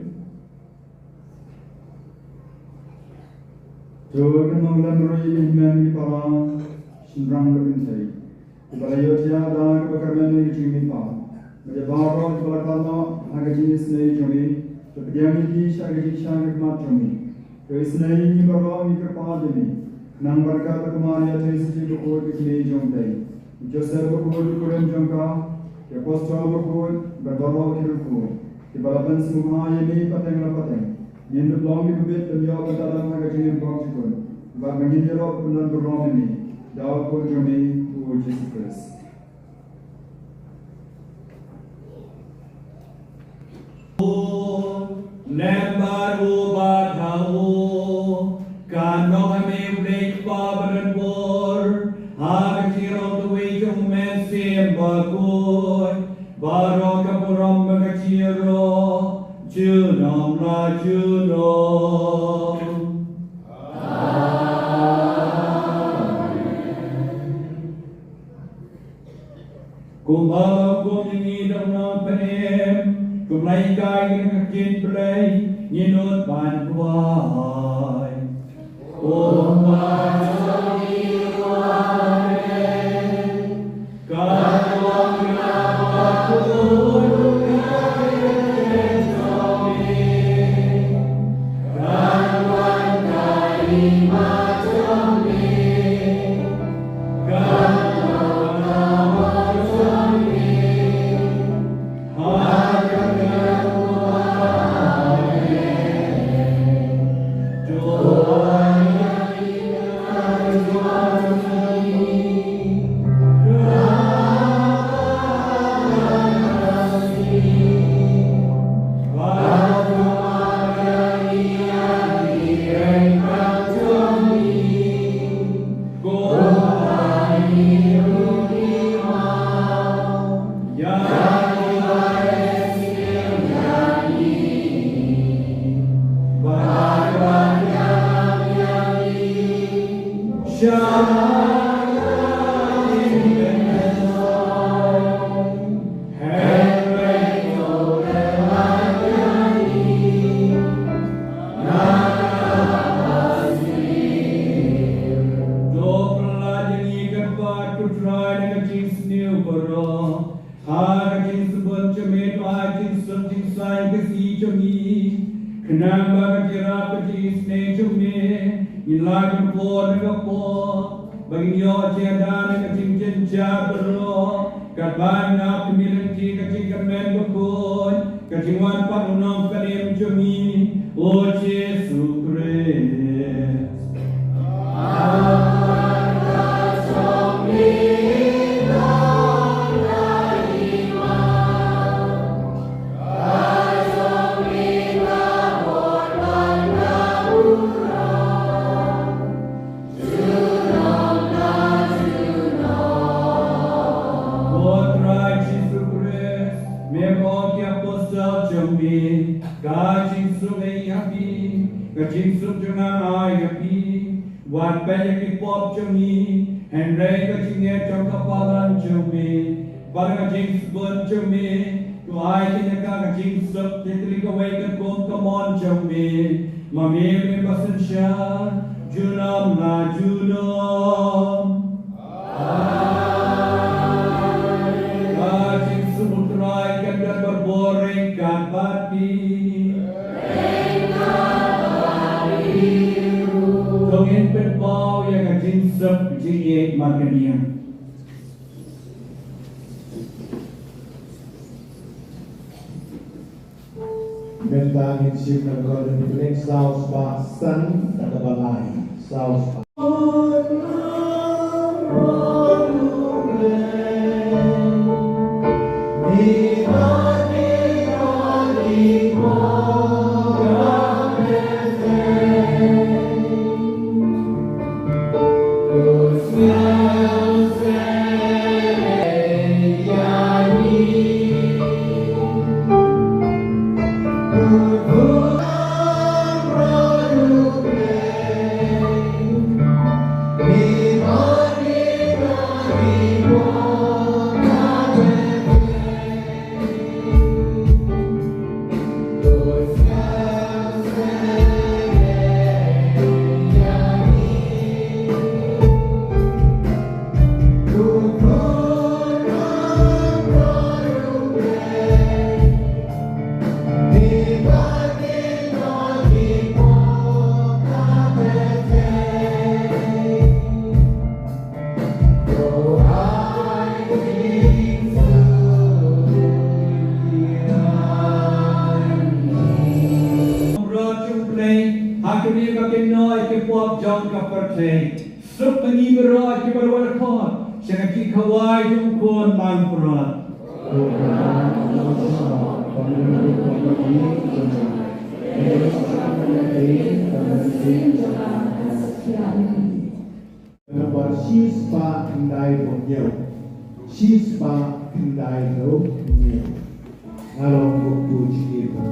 Jokan Manglamuri in Mani Para, Shinrang Lakintai, Kibalayotya, Dag, Bakarmani, Jimmy Pa, the Baro, Kibalakano, Agajinis Nay Johnny, the Padiamiki, Shagaji Shagak Johnny. तो इसने ही बरो मित्र पादमी nang berkat kemaria Yesus berkut kini jomtai. Joseph berkut kurem jongka, apostol berkut berdorong kirku. Kibalapan semua ini pateng lapateng. Yang belum dikubit beliau berdalam mengajian bangkitun. Bagi menginjilok benar berlom ini. Daud pun kami Tuhan Yesus Kristus. Lembaru batau kano kami break pabaran bor hagiro tuwi jumen sim bagoy baro kapuram bagachiro junom la junom Kumbawa kumingi dalam penem Kumlai kai kekin play Nyinut pan kuai Kumbawa jogi kuai Katuang kenapa kudu kakin jogi Katuang kai majogi Bentangin siap negara di belakang saus basan dan balai saus. say, Supani Bara Kibarwar Kod, Shaki Kawai Jumkon Lampura. Nomor sispa kendai bokyo, sispa kendai bokyo, ngalong buku cerita.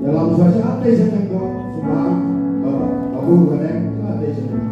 Dalam suasana ate sa tengko, semua abu kadang ate sa tengko.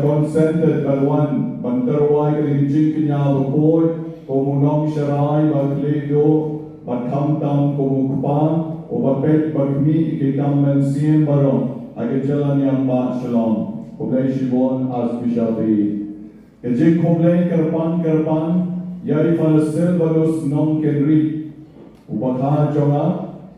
Consented Balwan, Bantarwai Rinjin Kinya Bukod, Komunong Sharai Bakledo, Batam Tam Komukpan, Obapet Bakmi Kitam Mensien Baron, Agajalan Yamba Shalom, Koblai Shibon as Bishabi. Kajik Koblai Kerpan, Yari Falasil Balus Non Kenri, Ubakha Jonga,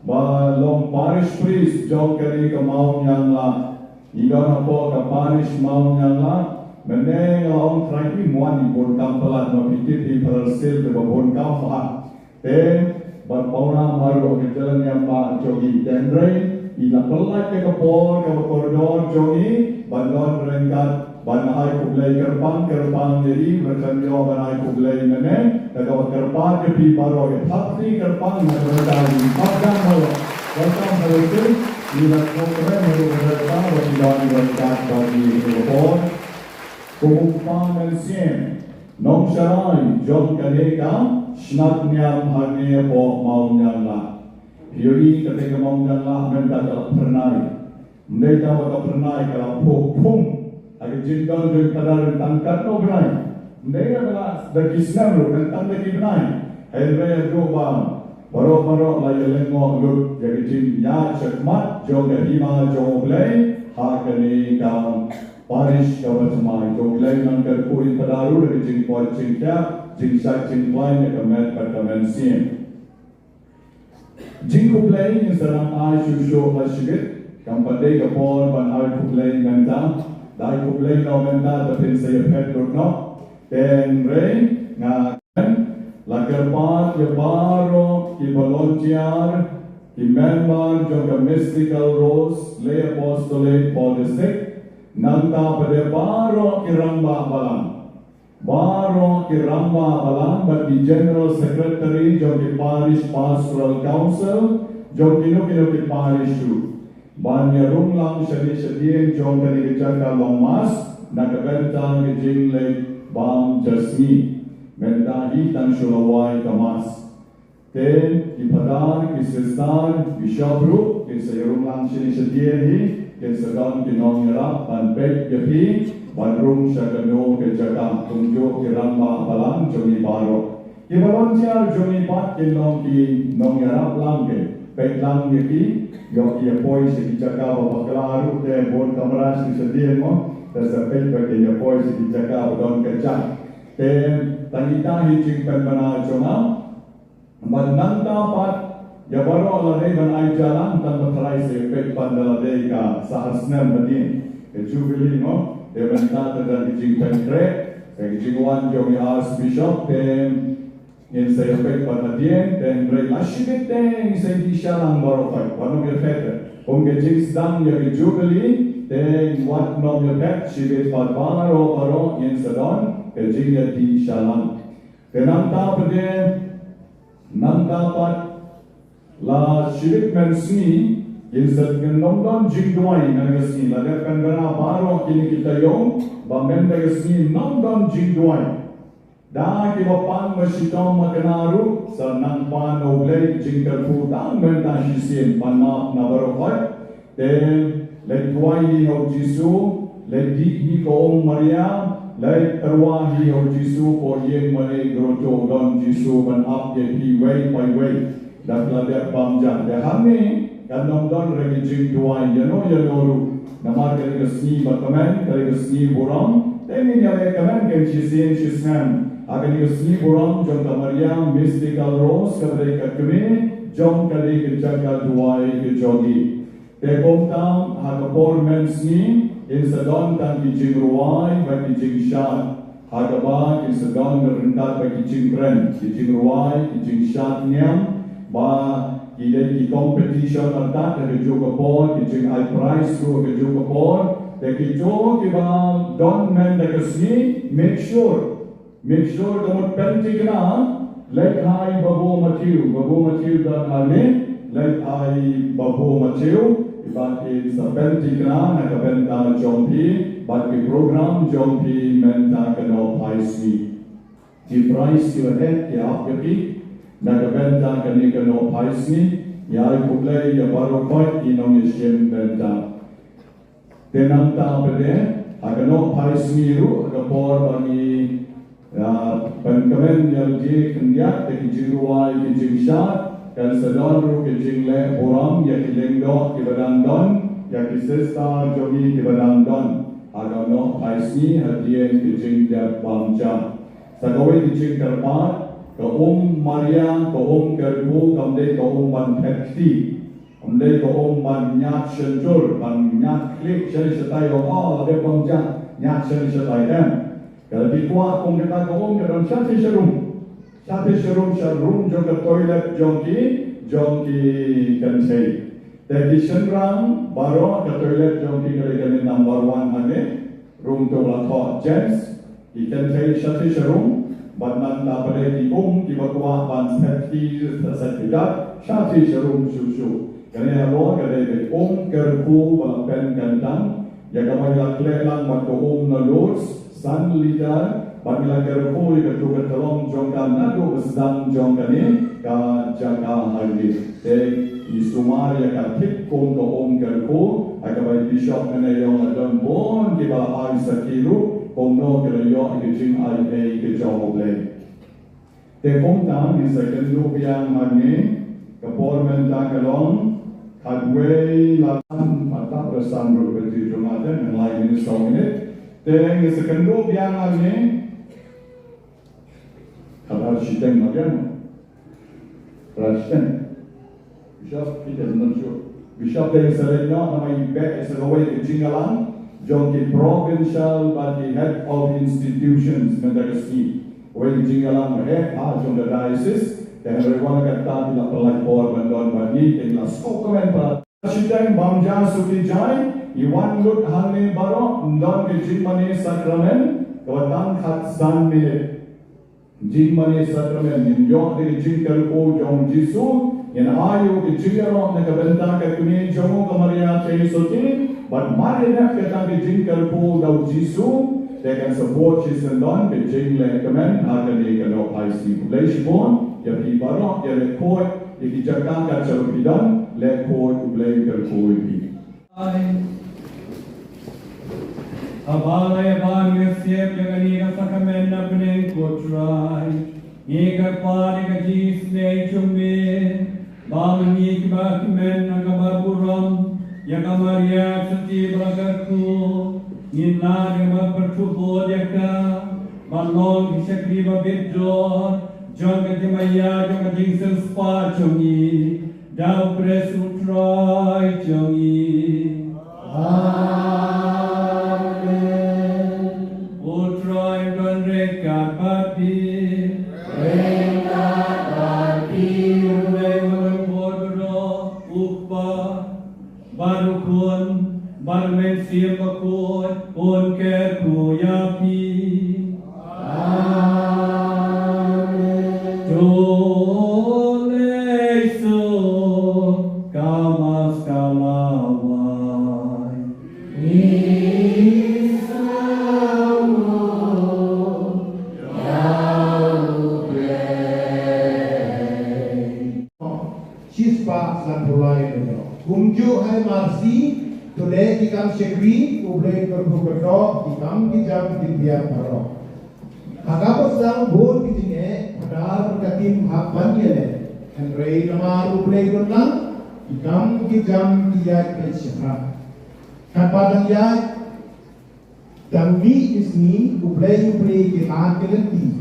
Ba Long Parish Priest, Jong Kari Kamau Nyangla. Ikan apa kapanish mau nyala, meneng orang terakhir muan di bon kampelan, mapitip di persil di bon kampa. Then berpora maru ke jalan yang pak jogi tendre ila pelak ke kapor ke koridor jogi bandon rengkat banai kublai kerpang jadi berkanjo banai kublai nene kalau kerpang ke pi baro ke thapri kerpang berkali padang malu welcome hello ila kokre maru berkata bandon rengkat bagi kapor kumupang sien nong sharai jom kaneka snat nyam hane po mau nyala Yuri ketika mau nyala menda kalau pernah mereka waktu pernah kalau pung agak jindal dari kadar tangkat no berai mereka kalau dari senam dan tangkat di berai helme doa baru lagi lengok lut jadi jinnya cekmat jauh hima jauh belai hakani kau Parish kawasamai joglay ng karpuin padaru dari jingpoi jingka jingsa jingpoi na kamet pertamensin. Jingkuplay yung sarang ay susyo kasigit kampade kapon ban ay kuplay ganda dahil kuplay no ganda dapin sa yapet no ten rey nga lagarpat yabaro ki volunteer ki member joga mystical rose lay apostolate for the sick Nanta pada baro kiramba balang but the general secretary jogi parish pastoral council jogi no ki parish tu banya rumlang shadi jong kani jaga longmas nakabenta ke jingle bam jasmi menta hitan shulawai kamas ten ki padar ki sistar ki shabru ki sayurumlang shadi hi ke sedang kinong yarap dan pek yapi bandrung syakano ke jaga tunjuk kiramba balang jongi baro ki volunteer jongi pat kinong ki nong yarap lang ke pek lang yapi yo ki apoi se jaga babakalaru te bon kamera si sedien mo sa pek ke apoi se jaga bodon kecak te tanita hijing penbana jonga mananta pat Ya baru aladai ban ai jalan tan batrai se pek pandaladai ka sahasnam badin ke jubilee no de banta dan dijing pentre ke jingwan jogi archbishop tem in se pek panadien tem re lashibet tem se di shalang baru pai panu ke fete ke jing sedang ya ke jubilee tem wat no ke pek shibet padbaro baro in sedon ke jing ya di shalang ke nanta pat La shirik mensni insat nongdon jingduai nagasni la depan bana baro kini kita yong bamen nagasni nongdon jingduai da ki bapan masitong makanaru sa nang pan oblay jingkarpu dang menta shisin panma nabarokoi ten letwai ho jisu ledi hi ko maria lai terwahi ho jisu ko yeng mane groto don jisu ban up ye pi way by way dan pelajar bangsa dehami dan nongdon regi jing duai yanoru namar kali kesni batamen kali kesni burang temi nyale kamen ke chisin chisnam akan kesni burang jong kamaria mystical rose kali kakme jong kali ke jaga duai ke jogi te komtam hakapor mensni in sadon tan ki jing ruai bagi jing shat hakaba in sadon rendat bagi jing kren ki jing ruai ki jing shat nyam ba ki competition adat ke juga por ki jing al prize ko ke juga por de ki jo ki ba don men de kesni make sure kamot penting na let hai babo matiu dan ane let hai babo matiu iba ki sa penting na nakabenta jompi ba ki program jompi menta kano paisi ki prize ki wadet ki apki Nagabenta kani kano paisni yai kublai ya baru koi inong isyen benta tenang ta pede agano paisni ru agapor bagi penkamen yalji kendiak te kijingruai kijingshat kan sedon ru kijingle orang ya kilengdo kibadandon ya kisesta jogi kibadandon agano paisni hadien kijingdak bangja sagawe kijingkarpat ka Maria ka Kerbu kamde ka ban Pekti kamde ka ban Nyat Shenjur ban Nyat Klik shari shatai o de bangja Nyat shari shatai dem kalau dikuat kita ka kadang shati sharum Satu room jong ke toilet jong ki kantei. Tapi senrang baru ke toilet jong ki kali number 1 ane room tu lah gents. Ikan kantei satu room. Badan tak boleh di bawah ban safety sertifikat satu room susu. Kerana apa? Kerana kerku balapan gandang. Ya kami lakukan waktu na loads san leader. Bagaimana kerja itu juga tolong jongkan nado sedang jongkan ini jaga hari. Di sumar ya katik kong kerja agar bishop menayang dan bon di bawah air sekiru kono kerja ikut ai kerja boleh. Tekong tang di sekiru yang hari kepolisian takalong kadway lapan mata persan berbentuk jumatan yang lain ini ini. Teng di sekiru yang hari kalau sidang macam Presiden Bishop kita menunjuk Bishop dari Selenya nama ibe sebagai kejinggalan jongki provincial bagi head of institutions mendagasi oleh kejinggalan mereka jong diocese dan mereka kata bila pelakor bantuan bagi tinggal skokomen pada sidang bamja suki jai iwan lut halne baro ndon kejingmane sakramen kawatan khatsan milik Jingmani sakramen yang dari jingkar ko jong Jisu yang ayu ke jingaro na kabenta ka kuni jongo ka Maria Teisoti but Maria kata ke jingkar ko daw Jisu dengan support sisendon ke jingle kamen akan di kano IC Leishbon ya di barok ya report di jaga ka charupidan report ublay kar ko ibi Abalay abang ngasiyep yang kanina sa kamen na pinengkotray. Ika pari ka jisne chumbe. Bang ni kiba kamen na kabarburam. Ya kamaria suci beragarku. Nina dengan percubo jaka. Balong kisakri babedor. Jong katimaya jong kajingsen spa chongi. Dau presutray chongi. Kumju hai marsi today ikam sekri ublay kerbukerdo ikam kijam dibiar baro. Hagapos lang bon kijinge padar katim hapan yele. Henry namar ublay lang ikam kijam kiyat kecera. Kapadang yat dangmi isni ublay kitan kelenti.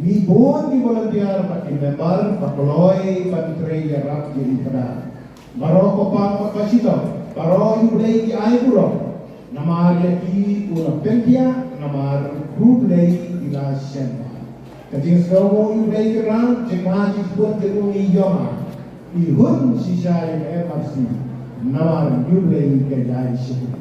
Mi bon di volunteer pati member pakoloy pati trailer rap jadi padar. Baro kopang kasito, baro iulay ki ay puro, namar ki puro pentia, namar kublay ila senda. Kating sawo iulay ki ram, cekma jisbut jeruni yoma, ihun sisay MRC, namar iulay ki ay senda.